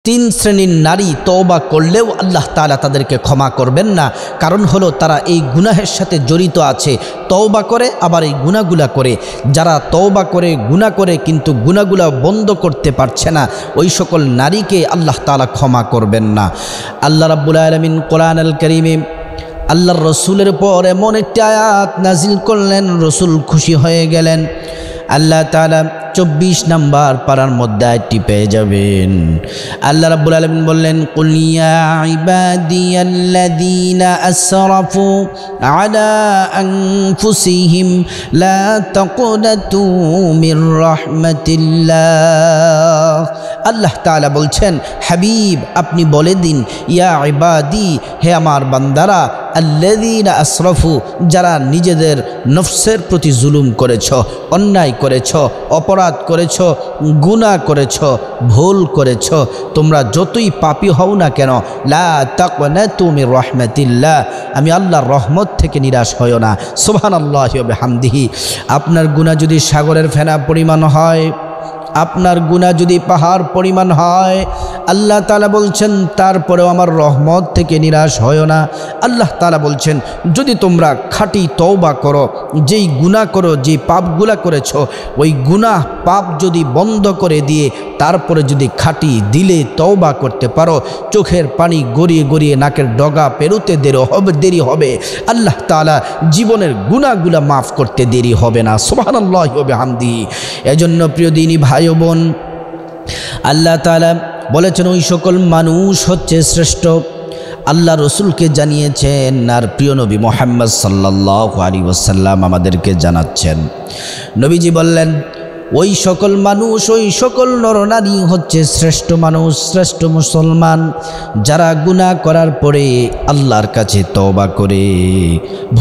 তিন শ্রেণীর নারী তওবা করলেও আল্লাহ তাআলা তাদেরকে ক্ষমা করবেন না। কারণ হলো তারা এই গুনাহের সাথে জড়িত আছে, তওবা করে আবার এই গুনাহগুলা করে। যারা তওবা করে গুনাহ করে কিন্তু গুনাহগুলা বন্ধ করতে পারছে না, ওই সকল নারীকে আল্লাহ তাআলা ক্ষমা করবেন না। আল্লাহ রাব্বুল আলামিন কোরআন আল কারীমে আল্লাহর রসুলের পর এমন একটি আয়াত নাজিল করলেন, রসুল খুশি হয়ে গেলেন। আল্লাহ তাআলা 24 নম্বর পারার মধ্যে আয়াতটি পেয়ে যাবেন। আল্লাহ রাব্বুল আলামিন বললেন, কুল ইয়া ইবাদিয়াল্লাযীনা আসরাফু আলা আনফুসিহিম লা তাকনাতু মির রাহমাতিল্লাহ। আল্লাহ তাআলা বলছেন, হাবিব আপনি বলে দিন, ইয়া ইবাদি, হে আমার বান্দারা, আল্লাযীনা আসরাফু, যারা নিজেদের নফসের প্রতি জুলুম করেছ, অন্যায় করেছ, অপরাধ করেছ, গুনাহ করেছ, ভুল করেছ, তোমরা যতই পাপী হও না কেন, লা তাকনাতু মির রাহমাতিল্লাহ, আমি আল্লাহর রহমত থেকে নিরাশ হও না। সুবহানাল্লাহি ওয়া বিহামদিহি। আপনার গুনাহ যদি সাগরের ফেনা পরিমাণ হয়, আপনার গুনাহ যদি পাহাড় পরিমাণ হয়, আল্লাহ তাআলা বলছেন তারপরেও আমার রহমত থেকে নিরাশ হয় না। আল্লাহ তাআলা বলছেন, যদি তোমরা খাঁটি তওবা করো, যেই গুনাহ করো, যেই পাপগুলা করেছ, ওই গুনাহ পাপ যদি বন্ধ করে দিয়ে তারপরে যদি খাঁটি দিলে তওবা করতে পারো, চোখের পানি গড়িয়ে গড়িয়ে নাকের ডগা পেরোতে দেরি হবে, আল্লাহ তাআলা জীবনের গুনাহগুলা মাফ করতে দেরি হবে না। সুবহানাল্লাহি ওয়া বিহামদিহি। এজন্য প্রিয় দিনী ভাই ও বোন, আল্লাহ তাআলা বলেছেন ওই সকল মানুষ হচ্ছে শ্রেষ্ঠ। আল্লাহ রসুলকে জানিয়েছেন, আর প্রিয় নবী মুহাম্মদ সাল্লাল্লাহু আলাইহি ওয়াসাল্লাম আমাদেরকে জানাচ্ছেন। নবীজি বললেন, ওই সকল মানুষ, ওই সকল নরনারী হচ্ছে শ্রেষ্ঠ মানুষ, শ্রেষ্ঠ মুসলমান, যারা গুনাহ করার পরে আল্লাহর কাছে তওবা করে,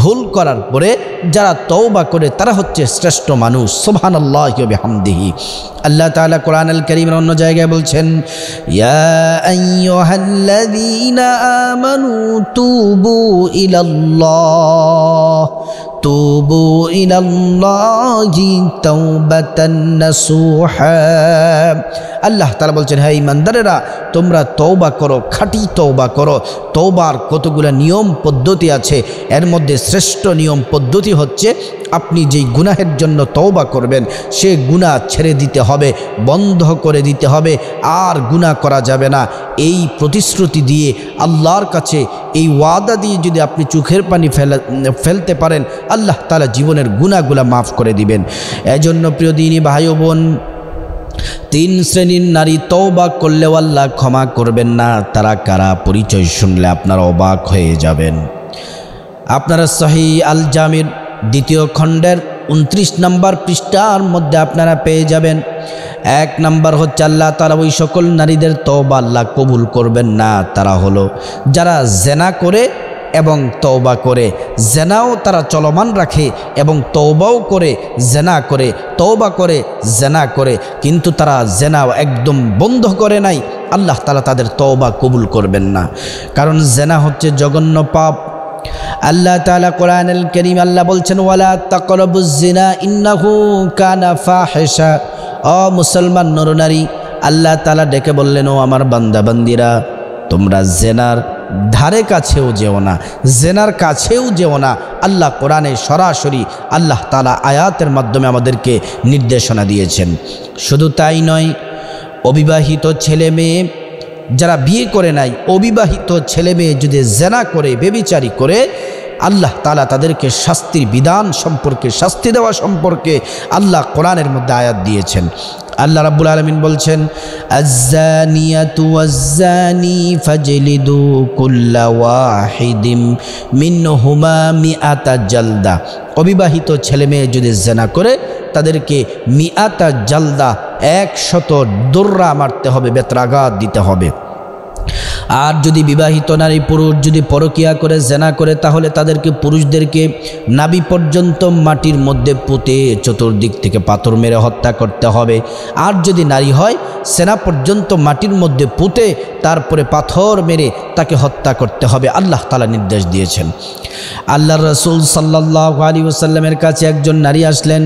ভুল করার পরে যারা তওবা করে, তারা হচ্ছে শ্রেষ্ঠ মানুষ। সুবহানাল্লাহি ওয়া বিহামদিহি। আল্লাহ তাআলা কোরআন আল কারীমের অন্য জায়গায় বলছেন, ইয়া আইয়ুহাল্লাযীনা আমানু তুবু ইলাল্লাহ তুবু ইলাল্লাহি তাওবাতান নাসুহা। আল্লাহ তাআলা বলছেন, হে ঈমানদারেরা, তোমরা তওবা করো, খাঁটি তওবা করো। তওবার কতগুলো নিয়ম পদ্ধতি আছে, এর মধ্যে শ্রেষ্ঠ নিয়ম পদ্ধতি হচ্ছে আপনি যেই গুনাহের জন্য তওবা করবেন, সে গুনাহ ছেড়ে দিতে হবে, বন্ধ করে দিতে হবে, আর গুনাহ করা যাবে না। এই প্রতিশ্রুতি দিয়ে আল্লাহর কাছে এই ওয়াদা দিয়ে যদি আপনি চোখের পানি ফেলতে পারেন, আল্লাহ তাআলা জীবনের গুনাহগুলা মাফ করে দিবেন। এজন্য প্রিয় দিনী ভাই ও বোন, তিন শ্রেণীর নারী তওবা করলেও আল্লাহ ক্ষমা করবেন না। তারা কারা? পরিচয় শুনলে আপনারা অবাক হয়ে যাবেন। আপনারা সহিহ আল জামির 2য় খণ্ডের 29 নম্বর পৃষ্ঠার মধ্যে আপনারা পেয়ে যাবেন। 1 নম্বর হচ্ছে, আল্লাহ তাআলা ওই সকল নারীদের তওবা আল্লাহ কবুল করবেন না। তারা হলো যারা জেনা করে এবং তওবা করে, জেনাও তারা চলমান রাখে এবং তওবাও করে, জেনা করে, তওবা করে, জেনা করে, কিন্তু তারা জেনা একদম বন্ধ করে নাই, আল্লাহ তাআলা তাদের তওবা কবুল করবেন না। কারণ জেনা হচ্ছে জঘন্য পাপ। আল্লাহ তাআলা কোরআনুল কারীম আল্লাহ বলছেন, ওয়ালা তাকরাবুজ জিনা ইন্নাহু কানা ফাহিশা। ও মুসলমান নরনারী, আল্লাহ তাআলা ডেকে বললেন, ও আমার বান্দা বান্দিরা, তোমরা জেনার ধারে কাছেও যেও না, জেনার কাছেও যেও না। আল্লাহ কোরআনে সরাসরি আল্লাহ তাআলা আয়াতের মাধ্যমে আমাদেরকে নির্দেশনা দিয়েছেন। শুধু তাই নয়, অবিবাহিত ছেলে মেয়ে যারা বিয়ে করে নাই, অবিবাহিত ছেলে মেয়ে যদি জেনা করে, ব্যভিচারী করে, আল্লাহ তাআলা তাদেরকে শাস্তির বিধান সম্পর্কে, শাস্তি দেওয়া সম্পর্কে আল্লাহ কোরআনের মধ্যে আয়াত দিয়েছেন। আল্লাহ রাব্বুল আলামিন বলছেন, আয-যানিয়াতু ওয়াজ-যানি ফাজলিদু কুল্লা ওয়াহিদিম মিনহুমা মিআতা জালদা। অবিবাহিত ছেলে মেয়ে যদি জেনা করে, তাদেরকে মিআতা জালদা, 100 দোররা মারতে হবে, বেত্রাঘাত দিতে হবে। আর যদি বিবাহিত নারী পুরুষ যদি পরকিয়া করে, জেনা করে, তাহলে তাদেরকে, পুরুষদেরকে নাভি পর্যন্ত মাটির মধ্যে পুঁতে চতুর্দিক থেকে পাথর মেরে হত্যা করতে হবে। আর যদি নারী হয়, সেনা পর্যন্ত মাটির মধ্যে পুঁতে তারপরে পাথর মেরে তাকে হত্যা করতে হবে। আল্লাহ তাআলা নির্দেশ দিয়েছেন। আল্লাহর রাসূল সাল্লাল্লাহু আলাইহি ওয়াসাল্লামের কাছে একজন নারী আসলেন।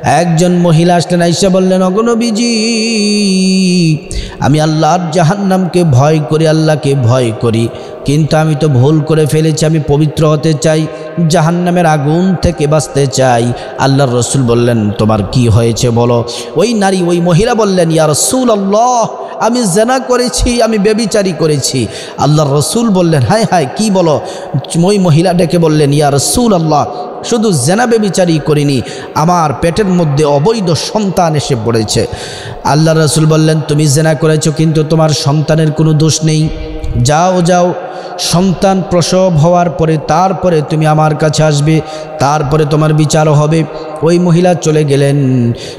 একজন মহিলা আসলেন, আইসা বললেন, ওগো নবীজি, আমি আল্লাহর জাহান্নামকে ভয় করি, আল্লাহকে ভয় করি, কিন্তু আমি তো ভুল করে ফেলেছি, আমি পবিত্র হতে চাই, জাহান্নামের আগুন থেকে বাঁচতে চাই। আল্লাহর রসুল বললেন, তোমার কি হয়েছে বলো। ওই নারী, ওই মহিলা বললেন, ইয়া রাসূলুল্লাহ, আমি জেনা করেছি, আমি ব্যভিচারী করেছি। আল্লাহর রসুল বললেন, হায় হায়, কি বলো। ওই মহিলা ডেকে বললেন, ইয়া রাসূলুল্লাহ, শুধু জেনা ব্যভিচারী করিনি, আমার পেটের মধ্যে অবৈধ সন্তান এসে পড়েছে। আল্লাহর রসুল বললেন, তুমি জেনা করেছো, কিন্তু তোমার সন্তানের কোনো দোষ নেই, যাও যাও, সন্তান প্রসব হওয়ার পরে তারপরে তুমি আমার কাছে আসবে, তারপরে তোমার বিচারও হবে। ওই মহিলা চলে গেলেন।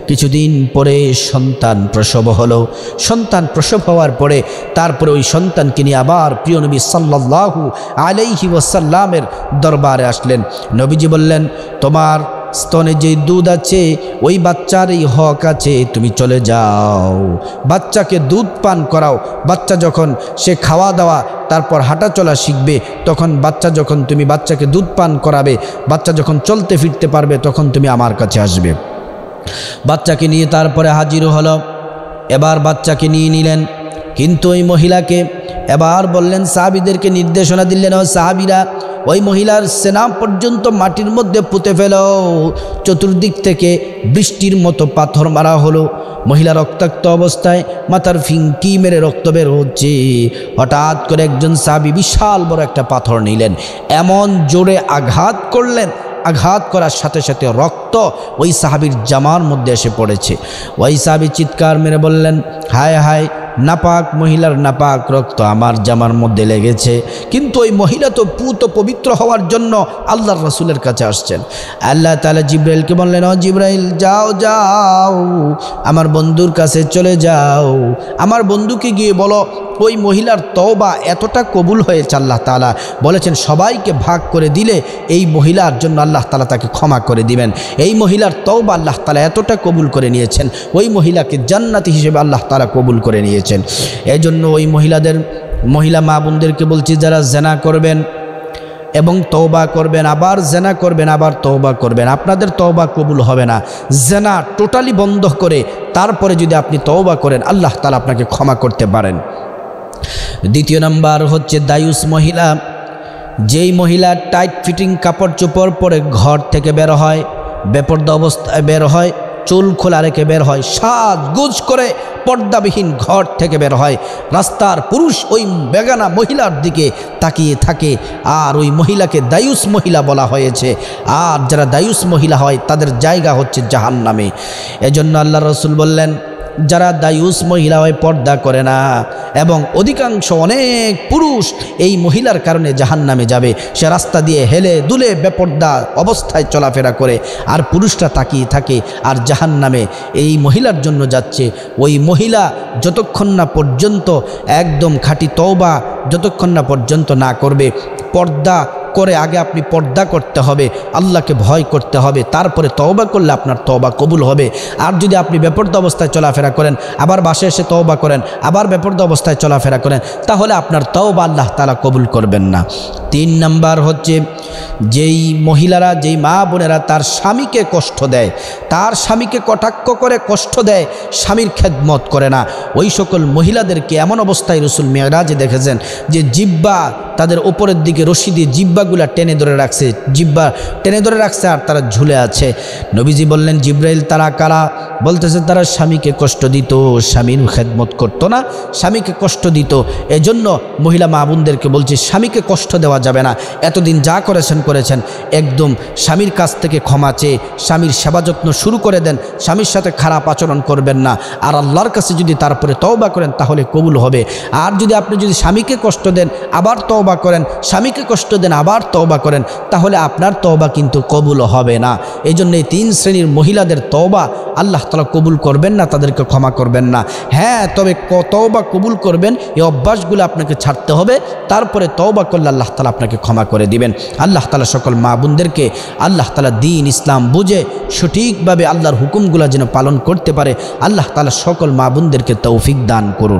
কিছুদিন পরে সন্তান প্রসব হলো। সন্তান প্রসব হওয়ার পরে তারপরে ওই সন্তানকে নিয়ে আবার প্রিয় নবী সাল্লাল্লাহু আলাইহি ওয়াসাল্লামের দরবারে আসলেন। নবীজি বললেন, তোমার স্তনে যে দুধ আছে ওই বাচ্চার এই হক আছে, তুমি চলে যাও, বাচ্চাকে দুধ পান করাও। বাচ্চা যখন সে খাওয়া দাওয়া তারপর হাঁটা চলা শিখবে, তখন তুমি বাচ্চাকে দুধ পান করাবে, বাচ্চা যখন চলতে ফিরতে পারবে তখন তুমি আমার কাছে আসবে। বাচ্চাকে নিয়ে তারপরে হাজির হলো। এবার বাচ্চাকে নিয়ে নিলেন, কিন্তু ওই মহিলাকে এবার বললেন, সাহাবীদেরকে নির্দেশনা দিলেন, ও সাহাবীরা, ওই মহিলার সেনা পর্যন্ত মাটির মধ্যে পুঁতে ফেলো। চতুর্দিক থেকে বৃষ্টির মতো পাথর মারা হলো। মহিলা রক্তাক্ত অবস্থায় মাথার ফিঙ্কি মেরে রক্ত বের হচ্ছে। হঠাৎ করে একজন সাহাবী বিশাল বড় একটা পাথর নিলেন, এমন জোরে আঘাত করলেন, আঘাত করার সাথে সাথে রক্ত ওই সাহাবীর জামার মধ্যে এসে পড়েছে। ওই সাহাবী চিৎকার মেরে বললেন, হায় হায়, নাপাক মহিলার নাপাক রক্ত আমার জামার মধ্যে লেগেছে। কিন্তু ওই মহিলা তো পবিত্র হওয়ার জন্য আল্লাহর রাসূলের কাছে আসছেন। আল্লাহ তাআলা জিবরাইলকে বললেন, ও জিবরাইল, যাও যাও, আমার বন্ধুর কাছে চলে যাও, আমার বন্ধুকে গিয়ে বলো ওই মহিলার তওবা এতটা কবুল হয়েছে, আল্লাহ তাআলা বলেছেন সবাইকে ভাগ করে দিলে এই মহিলার জন্য আল্লাহ তাআলা তাকে ক্ষমা করে দিবেন। এই মহিলার তওবা আল্লাহ তাআলা এতটা কবুল করে নিয়েছেন, ওই মহিলাকে জান্নাতি হিসেবে আল্লাহ তাআলা কবুল করে নিয়েছেন। এজন্য ওই মহিলা মা বোনদেরকে বলছি, যারা জেনা করবেন এবং তওবা করবেন, আবার জেনা করবেন, আবার তওবা করবেন, আপনাদের তওবা কবুল হবে না। জেনা টোটালি বন্ধ করে তারপরে যদি আপনি তওবা করেন, আল্লাহ তাআলা আপনাকে ক্ষমা করতে পারেন। দ্বিতীয় নাম্বার হচ্ছে দায়ুস মহিলা। যেই মহিলা টাইট ফিটিং কাপড় চোপড় পরে ঘর থেকে বের হয়, বেপর্দা অবস্থায় বের হয়, চুল খোলা রেখে বের হয়, সাজগোজ করে পর্দাবিহীন ঘর থেকে বের হয়, রাস্তার পুরুষ ওই বেগানা মহিলার দিকে তাকিয়ে থাকে, আর ওই মহিলাকে দায়ুস মহিলা বলা হয়েছে। আর যারা দায়ুস মহিলা হয় তাদের জায়গা হচ্ছে জাহান্নামে। এজন্য আল্লাহ রাসূল বললেন, যারা দায়ুস মহিলা হয়, পর্দা করে না, এবং অধিকাংশ অনেক পুরুষ এই মহিলার কারণে জাহান্নামে যাবে। সে রাস্তা দিয়ে হেলে দুলে বেপর্দা অবস্থায় চলাফেরা করে, আর পুরুষরা তাকিয়ে থাকে, আর জাহান্নামে এই মহিলার জন্য যাচ্ছে। ওই মহিলা যতক্ষণ না পর্যন্ত একদম খাঁটি তওবা যতক্ষণ না পর্যন্ত না করবে, পর্দা করে আগে আপনি পর্দা করতে হবে, আল্লাহকে ভয় করতে হবে, তারপরে তওবা করলে আপনার তওবা কবুল হবে। আর যদি আপনি বেপর্দা অবস্থায় চলাফেরা করেন, আবার বাসায় এসে তওবা করেন, আবার বেপর্দা অবস্থায় চলাফেরা করেন, তাহলে আপনার তওবা আল্লাহ তাআলা কবুল করবেন না। 3 নাম্বার হচ্ছে, যেই মহিলারা, যেই মা বোনেরা তার স্বামীকে কষ্ট দেয়, তার স্বামীকে কটাক্ষ করে কষ্ট দেয়, স্বামীর খেদমত করে না, ওই সকল মহিলাদেরকে এমন অবস্থায় রাসূল মেরাজে দেখেছেন যে জিহ্বা তাদের উপরের দিকে রশি দিয়ে জিহ্বাগুলা টেনে ধরে রাখছে, জিহ্বা টেনে ধরে রাখছে, আর তারা ঝুলে আছে। নবীজি বললেন, জিবরাইল, তারা কারা? বলতেছে, তারা স্বামীকে কষ্ট দিত, স্বামীর খেদমত করতো না, স্বামীকে কষ্ট দিত। এজন্য মহিলা মা বোনদেরকে বলছি, স্বামীকে কষ্ট দেওয়া যাবে না। এতদিন যা করেছেন একদম স্বামীর কাছ থেকে ক্ষমা চেয়ে স্বামীর সেবা যত্ন শুরু করে দেন, স্বামীর সাথে খারাপ আচরণ করবেন না। আর আল্লাহর কাছে যদি তারপরে তওবা করেন তাহলে কবুল হবে। আর যদি আপনি স্বামীকে কষ্ট দেন আবার তওবা করেন, স্বামীকে কষ্ট দেন আবার তওবা করেন, তাহলে আপনার তওবা কিন্তু কবুল হবে না। এই জন্য এই 3 শ্রেণীর মহিলাদের তওবা আল্লাহ তাআলা কবুল করবেন না, তাদেরকে ক্ষমা করবেন না। হ্যাঁ, তবে তওবা কবুল করবেন, এই অভ্যাসগুলো আপনাকে ছাড়তে হবে, তারপরে তওবা করলে আল্লাহ তাআলা আপনাকে ক্ষমা করে দিবেন। আল্লাহ তাআলা সকল মা বোনদেরকে আল্লাহ তাআলা দ্বীন ইসলাম বুঝে সঠিকভাবে আল্লাহর হুকুমগুলো যেন পালন করতে পারে, আল্লাহ তাআলা সকল মা বোনদেরকে তৌফিক দান করুন।